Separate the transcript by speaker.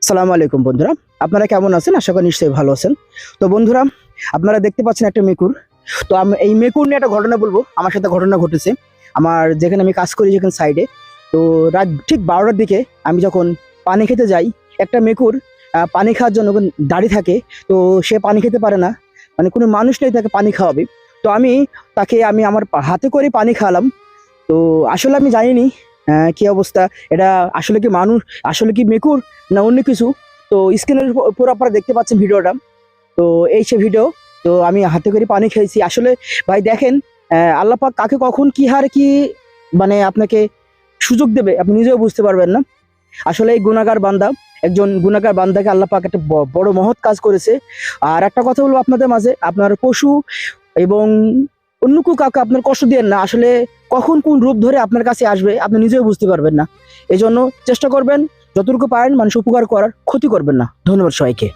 Speaker 1: সালামু আলাইকুম বন্ধুরা, আপনারা কেমন আছেন? আশা করি নিশ্চয়ই ভালো আছেন। তো বন্ধুরা, আপনারা দেখতে পাচ্ছেন একটা মেকুর। তো আমি এই মেকুর নিয়ে একটা ঘটনা বলবো। আমার সাথে ঘটনা ঘটেছে আমার যেখানে আমি কাজ করি, যেখানে সাইডে। তো রাত ঠিক 12টার দিকে আমি যখন পানি খেতে যাই, একটা মেকুর পানি খাওয়ার জন্য দাঁড়িয়ে থাকে। তো সে পানি খেতে পারে না, মানে কোনো মানুষ নেই তাকে পানি খাওয়াবে। তো আমি আমার হাতে করে পানি খাওয়ালাম। তো আসলে আমি জানিনি কি অবস্থা, এটা আসলে কি মানুষ, আসলে কি মেকুর না অন্য কিছু। তো স্ক্রিনের উপর আপনারা দেখতে পাচ্ছেন ভিডিওটা। তো এই সে ভিডিও। তো আমি হাতে করে পানি খেয়েছি। আসলে ভাই দেখেন, আল্লাহ পাক কাকে কখন কি হারে কি মানে আপনাকে সুযোগ দেবে আপনি নিজেও বুঝতে পারবেন না। আসলে এই গুনাহগার বান্দা, একজন গুনাহগার বান্দাকে আল্লাহ পাক একটা বড় মহৎ কাজ করেছে। আর একটা কথা বলবো আপনাদের মাঝে, আপনার পশু এবং অন্য কাউকে আপনার কষ্ট দিয়েন না। আসলে কখন কোন রূপ ধরে আপনার কাছে আসবে আপনি নিজেও বুঝতে পারবেন না। এই জন্য চেষ্টা করবেন যতটুকু পারেন মানুষ উপকার করার, ক্ষতি করবেন না। ধন্যবাদ সবাইকে।